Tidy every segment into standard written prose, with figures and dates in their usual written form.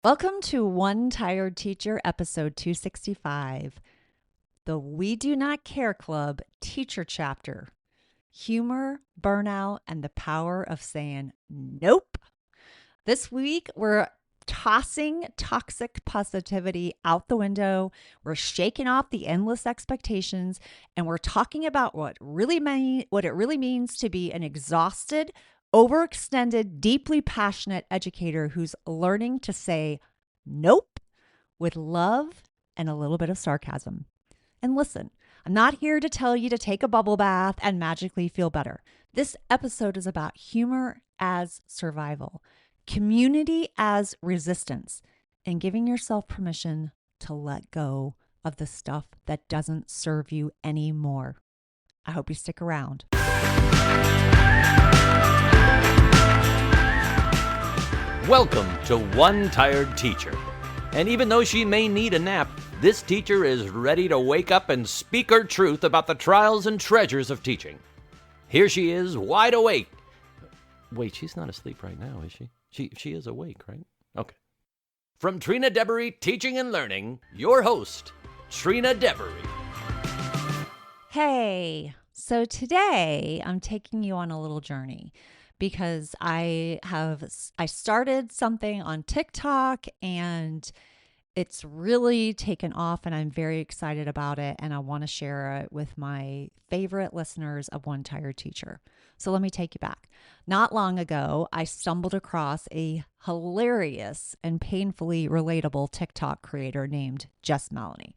Welcome to One Tired Teacher, episode 265, the We Do Not Care Club Teacher Chapter, Humor, Burnout, and the Power of Saying Nope. This week, we're tossing toxic positivity out the window. We're shaking off the endless expectations, and we're talking about what it really means to be an exhausted, overextended, deeply passionate educator who's learning to say nope with love and a little bit of sarcasm. And listen, I'm not here to tell you to take a bubble bath and magically feel better. This episode is about humor as survival, community as resistance, and giving yourself permission to let go of the stuff that doesn't serve you anymore. I hope you stick around. Welcome to One Tired Teacher. And even though she may need a nap, this teacher is ready to wake up and speak her truth about the trials and treasures of teaching. Here she is, wide awake. Wait, she's not asleep right now, is she? She is awake, right? Okay. From Trina Devery Teaching and Learning, your host, Trina Devery. Hey, so today I'm taking you on a little journey because I started something on TikTok and it's really taken off and I'm very excited about it and I want to share it with my favorite listeners of One Tired Teacher. So let me take you back. Not long ago, I stumbled across a hilarious and painfully relatable TikTok creator named Jess Melanie.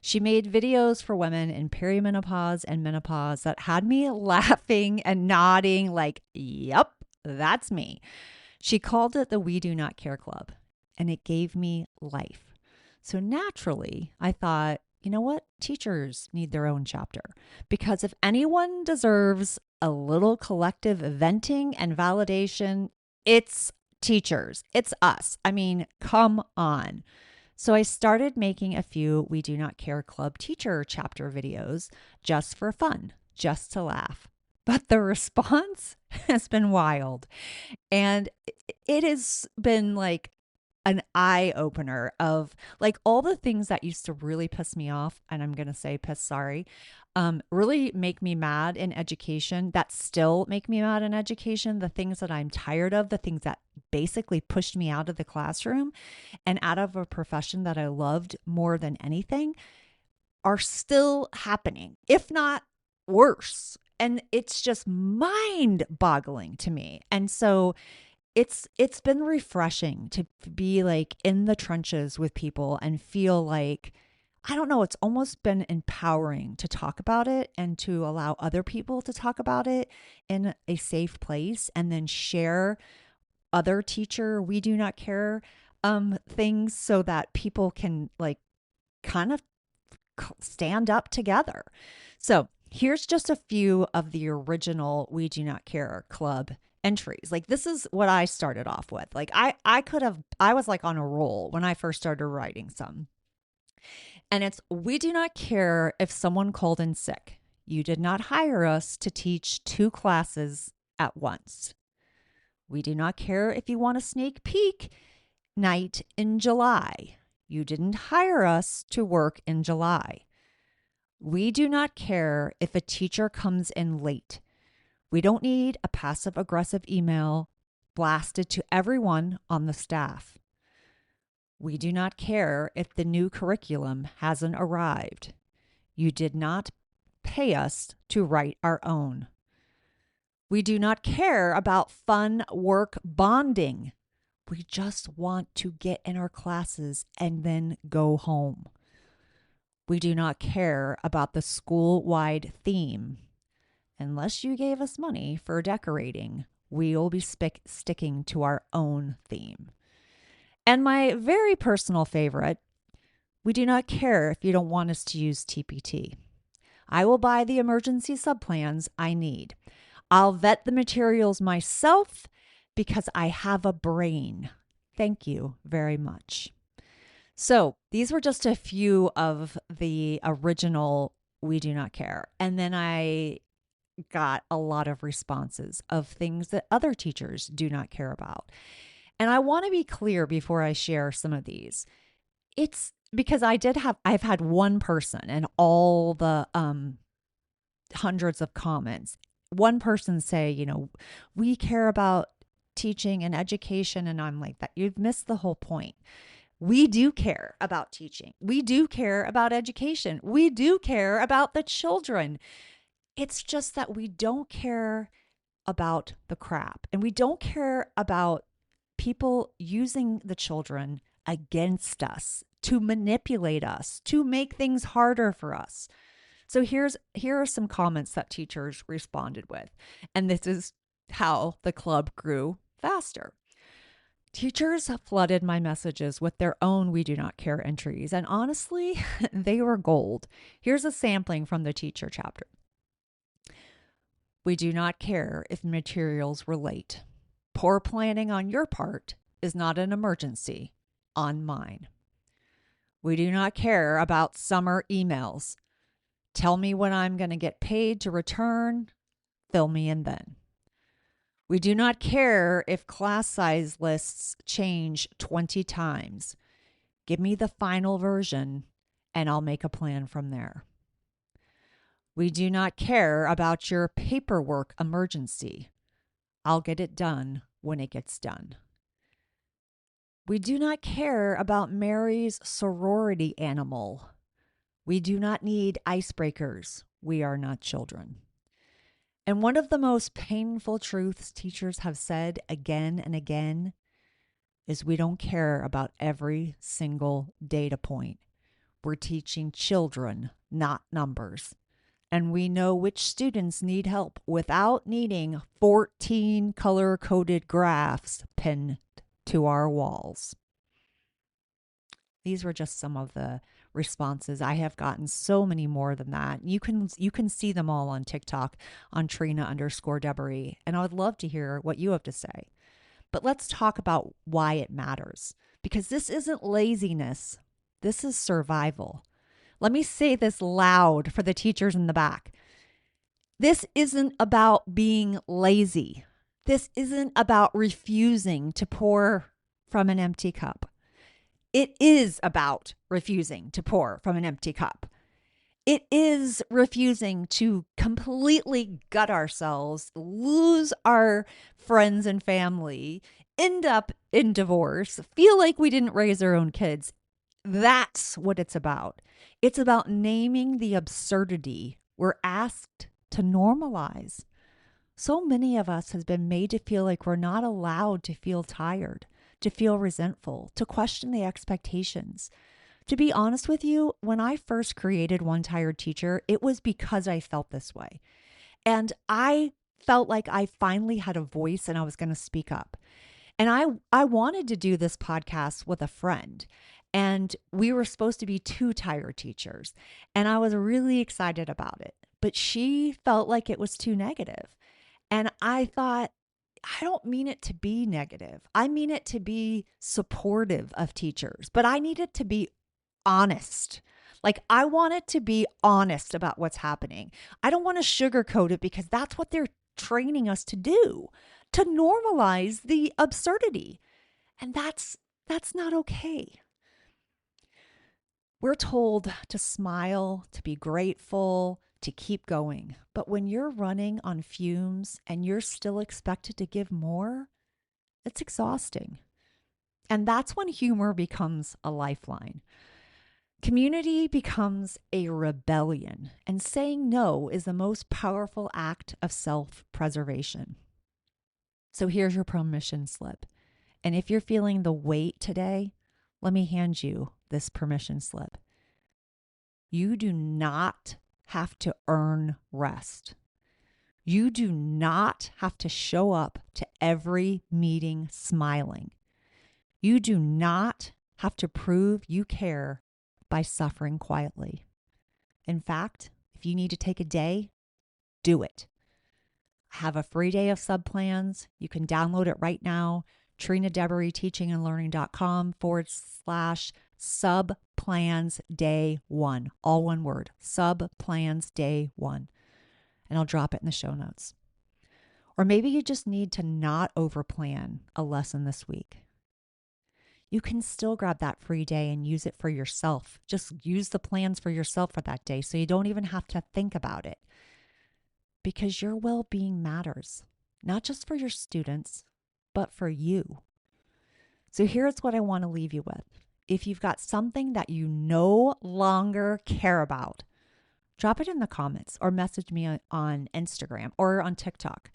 She made videos for women in perimenopause and menopause that had me laughing and nodding like, yep, that's me. She called it the We Do Not Care Club, and it gave me life. So naturally, I thought, you know what? Teachers need their own chapter. Because if anyone deserves a little collective venting and validation, it's teachers. It's us. I mean, come on. So I started making a few We Do Not Care Club teacher chapter videos just for fun, just to laugh. But the response has been wild. And it has been like an eye opener of like all the things that used to really piss me off. And I'm going to say really make me mad in education, that still make me mad in education, the things that I'm tired of, the things that basically pushed me out of the classroom and out of a profession that I loved more than anything are still happening, if not worse. And it's just mind-boggling to me. And so it's been refreshing to be like in the trenches with people and feel like, I don't know, it's almost been empowering to talk about it and to allow other people to talk about it in a safe place and then share other teacher We Do Not Care things so that people can like kind of stand up together. So here's just a few of the original We Do Not Care Club entries. Like this is what I started off with. Like I was like on a roll when I first started writing some. And it's, we do not care if someone called in sick. You did not hire us to teach 2 classes at once. We do not care if you want a sneak peek night in July. You didn't hire us to work in July. We do not care if a teacher comes in late. We don't need a passive-aggressive email blasted to everyone on the staff. We do not care if the new curriculum hasn't arrived. You did not pay us to write our own. We do not care about fun work bonding. We just want to get in our classes and then go home. We do not care about the school-wide theme. Unless you gave us money for decorating, we'll be sticking to our own theme. And my very personal favorite, we do not care if you don't want us to use TPT. I will buy the emergency subplans I need. I'll vet the materials myself because I have a brain. Thank you very much. So these were just a few of the original We Do Not Care. And then I got a lot of responses of things that other teachers do not care about. And I want to be clear before I share some of these. It's because I've had one person and all the hundreds of comments. One person say, we care about teaching and education. And I'm like, that you've missed the whole point. We do care about teaching. We do care about education. We do care about the children. It's just that we don't care about the crap, and we don't care about people using the children against us to manipulate us, to make things harder for us. So here are some comments that teachers responded with. And this is how the club grew faster. Teachers flooded my messages with their own "we do not care" entries, and honestly, they were gold. Here's a sampling from the teacher chapter. We do not care if materials were late. Poor planning on your part is not an emergency on mine. We do not care about summer emails. Tell me when I'm going to get paid to return. Fill me in then. We do not care if class size lists change 20 times. Give me the final version and I'll make a plan from there. We do not care about your paperwork emergency. I'll get it done when it gets done. We do not care about Mary's sorority animal. We do not need icebreakers. We are not children. And one of the most painful truths teachers have said again and again is we don't care about every single data point. We're teaching children, not numbers. And we know which students need help without needing 14 color-coded graphs pinned to our walls. These were just some of the responses. I have gotten so many more than that. You can see them all on TikTok on Trina_Deboree. And I would love to hear what you have to say. But let's talk about why it matters. Because this isn't laziness. This is survival. Let me say this loud for the teachers in the back. This isn't about being lazy. This isn't about refusing to pour from an empty cup. It is about refusing to pour from an empty cup. It is refusing to completely gut ourselves, lose our friends and family, end up in divorce, feel like we didn't raise our own kids. That's what it's about. It's about naming the absurdity we're asked to normalize. So many of us has been made to feel like we're not allowed to feel tired, to feel resentful, to question the expectations. To be honest with you, when I first created One Tired Teacher, it was because I felt this way. And I felt like I finally had a voice and I was going to speak up. And I wanted to do this podcast with a friend. And we were supposed to be two tired teachers. And I was really excited about it. But she felt like it was too negative. And I thought, I don't mean it to be negative. I mean it to be supportive of teachers. But I need it to be honest. Like, I want it to be honest about what's happening. I don't want to sugarcoat it because that's what they're training us to do, to normalize the absurdity. And that's not okay. We're told to smile, to be grateful, to keep going. But when you're running on fumes and you're still expected to give more, it's exhausting. And that's when humor becomes a lifeline. Community becomes a rebellion, and saying no is the most powerful act of self-preservation. So here's your permission slip. And if you're feeling the weight today, let me hand you this permission slip. You do not have to earn rest. You do not have to show up to every meeting smiling. You do not have to prove you care by suffering quietly. In fact, if you need to take a day, do it. I have a free day of subplans. You can download it right now. TrinaDeboree.com/subplans day 1. All one word, subplans day 1. And I'll drop it in the show notes. Or maybe you just need to not overplan a lesson this week. you can still grab that free day and use it for yourself. Just use the plans for yourself for that day so you don't even have to think about it. Because your well being matters, not just for your students, but for you. So here's what I want to leave you with. If you've got something that you no longer care about, drop it in the comments or message me on Instagram or on TikTok.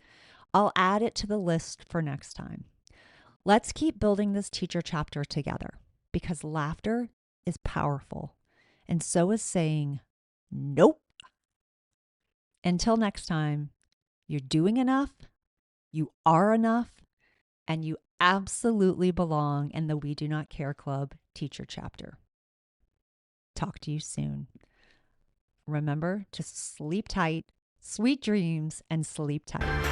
I'll add it to the list for next time. Let's keep building this teacher chapter together because laughter is powerful, and so is saying nope. Until next time, you're doing enough, you are enough, and you absolutely belong in the We Do Not Care Club teacher chapter. Talk to you soon. Remember to sleep tight, sweet dreams, and sleep tight.